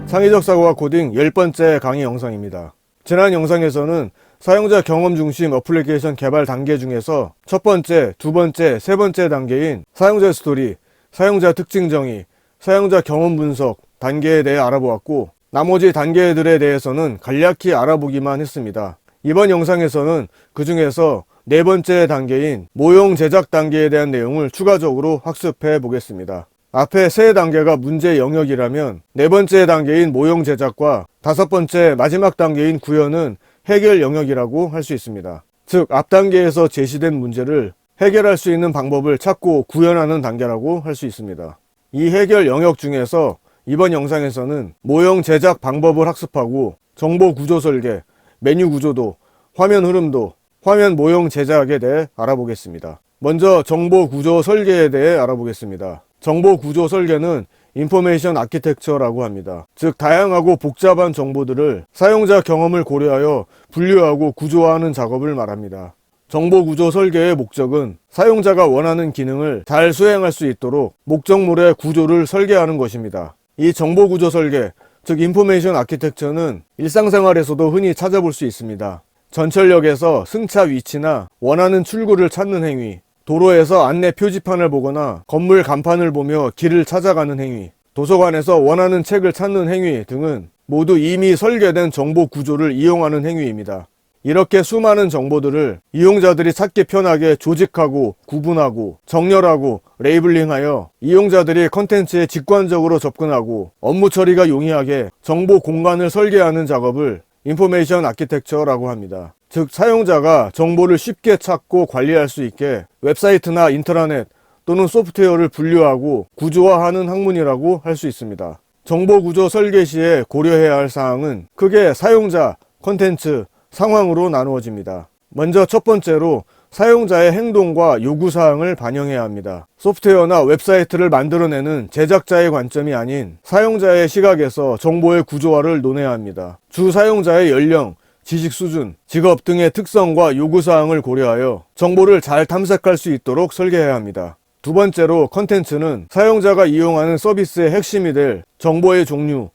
창의적 사고와 코딩 10번째 강의 영상입니다. 지난 영상에서는 사용자 경험 중심 어플리케이션 개발 단계 중에서 첫 번째, 두 번째, 세 번째 단계인 사용자 스토리, 사용자 특징 정의, 사용자 경험 분석 단계에 대해 알아보았고, 나머지 단계들에 대해서는 간략히 알아보기만 했습니다. 이번 영상에서는 그 중에서 네 번째 단계인 모형 제작 단계에 대한 내용을 추가적으로 학습해 보겠습니다. 앞에 세 단계가 문제 영역이라면 네 번째 단계인 모형 제작과 다섯 번째 마지막 단계인 구현은 해결 영역이라고 할 수 있습니다. 즉, 앞 단계에서 제시된 문제를 해결할 수 있는 방법을 찾고 구현하는 단계라고 할 수 있습니다. 이 해결 영역 중에서 이번 영상에서는 모형 제작 방법을 학습하고 정보 구조 설계, 메뉴 구조도, 화면 흐름도, 화면 모형 제작에 대해 알아보겠습니다. 먼저 정보 구조 설계에 대해 알아보겠습니다. 정보 구조 설계는 인포메이션 아키텍처라고 합니다. 즉, 다양하고 복잡한 정보들을 사용자 경험을 고려하여 분류하고 구조화하는 작업을 말합니다. 정보 구조 설계의 목적은 사용자가 원하는 기능을 잘 수행할 수 있도록 목적물의 구조를 설계하는 것입니다. 이 정보 구조 설계, 즉 인포메이션 아키텍처는 일상생활에서도 흔히 찾아볼 수 있습니다. 전철역에서 승차 위치나 원하는 출구를 찾는 행위, 도로에서 안내 표지판을 보거나 건물 간판을 보며 길을 찾아가는 행위, 도서관에서 원하는 책을 찾는 행위 등은 모두 이미 설계된 정보 구조를 이용하는 행위입니다. 이렇게 수많은 정보들을 이용자들이 찾기 편하게 조직하고 구분하고 정렬하고 레이블링하여 이용자들이 컨텐츠에 직관적으로 접근하고 업무 처리가 용이하게 정보 공간을 설계하는 작업을 인포메이션 아키텍처라고 합니다. 즉, 사용자가 정보를 쉽게 찾고 관리할 수 있게 웹사이트나 인트라넷 또는 소프트웨어를 분류하고 구조화하는 학문이라고 할 수 있습니다. 정보 구조 설계 시에 고려해야 할 사항은 크게 사용자, 컨텐츠, 상황으로 나누어집니다. 먼저 첫 번째로 사용자의 행동과 요구사항을 반영해야 합니다. 소프트웨어나 웹사이트를 만들어내는 제작자의 관점이 아닌 사용자의 시각에서 정보의 구조화를 논해야 합니다. 주 사용자의 연령, 지식 수준, 직업 등의 특성과 요구사항을 고려하여 정보를 잘 탐색할 수 있도록 설계해야 합니다. 두 번째로 컨텐츠는 사용자가 이용하는 서비스의 핵심이 될 정보의 종류,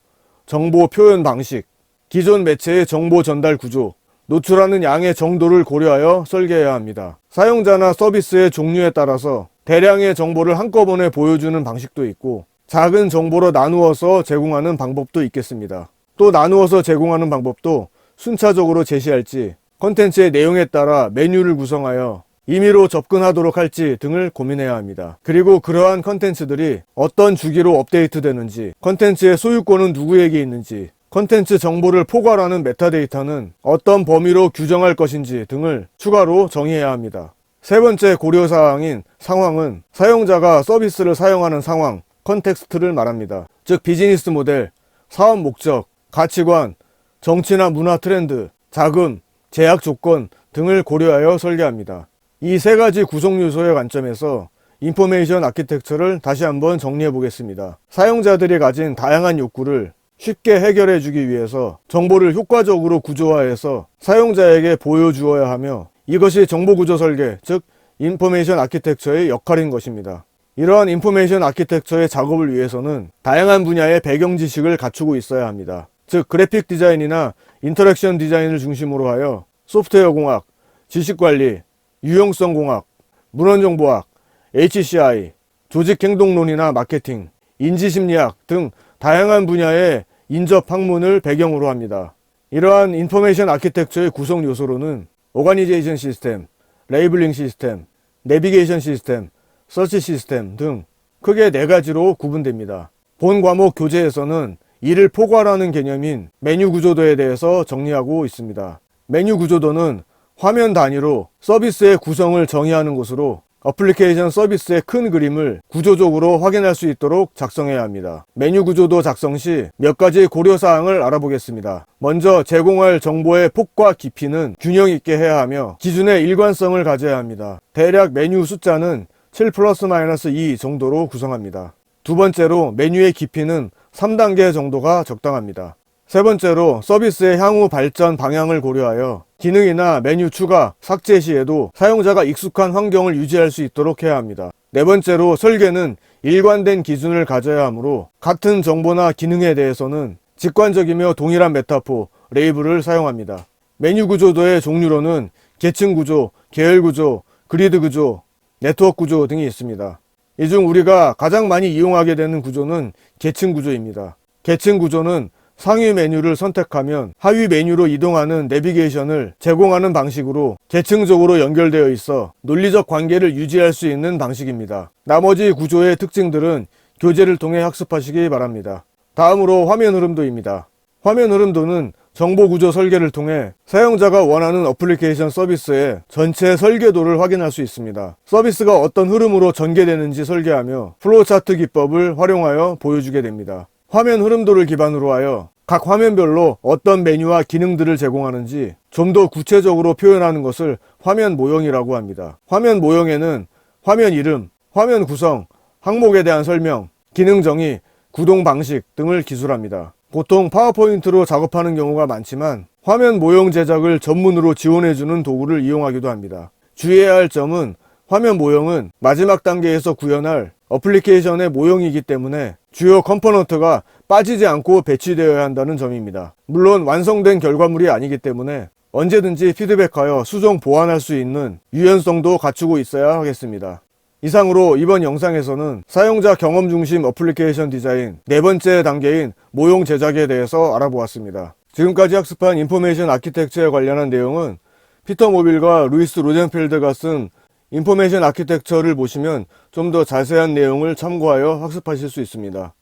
정보 표현 방식, 기존 매체의 정보 전달 구조, 노출하는 양의 정도를 고려하여 설계해야 합니다. 사용자나 서비스의 종류에 따라서 대량의 정보를 한꺼번에 보여주는 방식도 있고, 작은 정보로 나누어서 제공하는 방법도 있겠습니다. 또 나누어서 제공하는 방법도 순차적으로 제시할지, 컨텐츠의 내용에 따라 메뉴를 구성하여 임의로 접근하도록 할지 등을 고민해야 합니다. 그리고 그러한 컨텐츠들이 어떤 주기로 업데이트되는지, 컨텐츠의 소유권은 누구에게 있는지, 컨텐츠 정보를 포괄하는 메타데이터는 어떤 범위로 규정할 것인지 등을 추가로 정의해야 합니다. 세 번째 고려사항인 상황은 사용자가 서비스를 사용하는 상황, 컨텍스트를 말합니다. 즉, 비즈니스 모델, 사업 목적, 가치관, 정치나 문화 트렌드, 자금, 제약 조건 등을 고려하여 설계합니다. 이 세 가지 구성 요소의 관점에서 인포메이션 아키텍처를 다시 한번 정리해 보겠습니다. 사용자들이 가진 다양한 욕구를 쉽게 해결해 주기 위해서 정보를 효과적으로 구조화해서 사용자에게 보여주어야 하며, 이것이 정보 구조 설계, 즉 인포메이션 아키텍처의 역할인 것입니다. 이러한 인포메이션 아키텍처의 작업을 위해서는 다양한 분야의 배경 지식을 갖추고 있어야 합니다. 즉, 그래픽 디자인이나 인터랙션 디자인을 중심으로 하여 소프트웨어 공학, 지식관리, 유용성 공학, 문헌정보학, HCI, 조직행동론이나 마케팅, 인지심리학 등 다양한 분야의 인접 학문을 배경으로 합니다. 이러한 인포메이션 아키텍처의 구성 요소로는 오가니제이션 시스템, 레이블링 시스템, 내비게이션 시스템, 서치 시스템 등 크게 네 가지로 구분됩니다. 본 과목 교재에서는 이를 포괄하는 개념인 메뉴 구조도에 대해서 정리하고 있습니다. 메뉴 구조도는 화면 단위로 서비스의 구성을 정의하는 것으로 어플리케이션 서비스의 큰 그림을 구조적으로 확인할 수 있도록 작성해야 합니다. 메뉴 구조도 작성 시 몇 가지 고려사항을 알아보겠습니다. 먼저 제공할 정보의 폭과 깊이는 균형 있게 해야 하며 기준의 일관성을 가져야 합니다. 대략 메뉴 숫자는 7 ± 2 정도로 구성합니다. 두 번째로 메뉴의 깊이는 3단계 정도가 적당합니다. 세 번째로 서비스의 향후 발전 방향을 고려하여 기능이나 메뉴 추가, 삭제 시에도 사용자가 익숙한 환경을 유지할 수 있도록 해야 합니다. 네 번째로 설계는 일관된 기준을 가져야 하므로 같은 정보나 기능에 대해서는 직관적이며 동일한 메타포, 레이블을 사용합니다. 메뉴 구조도의 종류로는 계층 구조, 계열 구조, 그리드 구조, 네트워크 구조 등이 있습니다. 이 중 우리가 가장 많이 이용하게 되는 구조는 계층 구조입니다. 계층 구조는 상위 메뉴를 선택하면 하위 메뉴로 이동하는 내비게이션을 제공하는 방식으로 계층적으로 연결되어 있어 논리적 관계를 유지할 수 있는 방식입니다. 나머지 구조의 특징들은 교재를 통해 학습하시기 바랍니다. 다음으로 화면 흐름도입니다. 화면 흐름도는 정보 구조 설계를 통해 사용자가 원하는 어플리케이션 서비스의 전체 설계도를 확인할 수 있습니다. 서비스가 어떤 흐름으로 전개되는지 설계하며 플로우 차트 기법을 활용하여 보여주게 됩니다. 화면 흐름도를 기반으로 하여 각 화면별로 어떤 메뉴와 기능들을 제공하는지 좀 더 구체적으로 표현하는 것을 화면 모형이라고 합니다. 화면 모형에는 화면 이름, 화면 구성, 항목에 대한 설명, 기능 정의, 구동 방식 등을 기술합니다. 보통 파워포인트로 작업하는 경우가 많지만 화면 모형 제작을 전문으로 지원해주는 도구를 이용하기도 합니다. 주의해야 할 점은 화면 모형은 마지막 단계에서 구현할 어플리케이션의 모형이기 때문에 주요 컴포넌트가 빠지지 않고 배치되어야 한다는 점입니다. 물론 완성된 결과물이 아니기 때문에 언제든지 피드백하여 수정 보완할 수 있는 유연성도 갖추고 있어야 하겠습니다. 이상으로 이번 영상에서는 사용자 경험 중심 어플리케이션 디자인 네 번째 단계인 모형 제작에 대해서 알아보았습니다. 지금까지 학습한 인포메이션 아키텍처에 관련한 내용은 피터 모빌과 루이스 로젠펠드가 쓴 인포메이션 아키텍처를 보시면 좀 더 자세한 내용을 참고하여 학습하실 수 있습니다.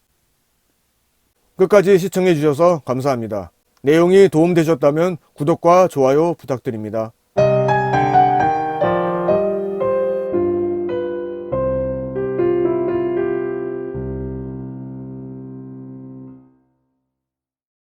끝까지 시청해 주셔서 감사합니다. 내용이 도움되셨다면 구독과 좋아요 부탁드립니다.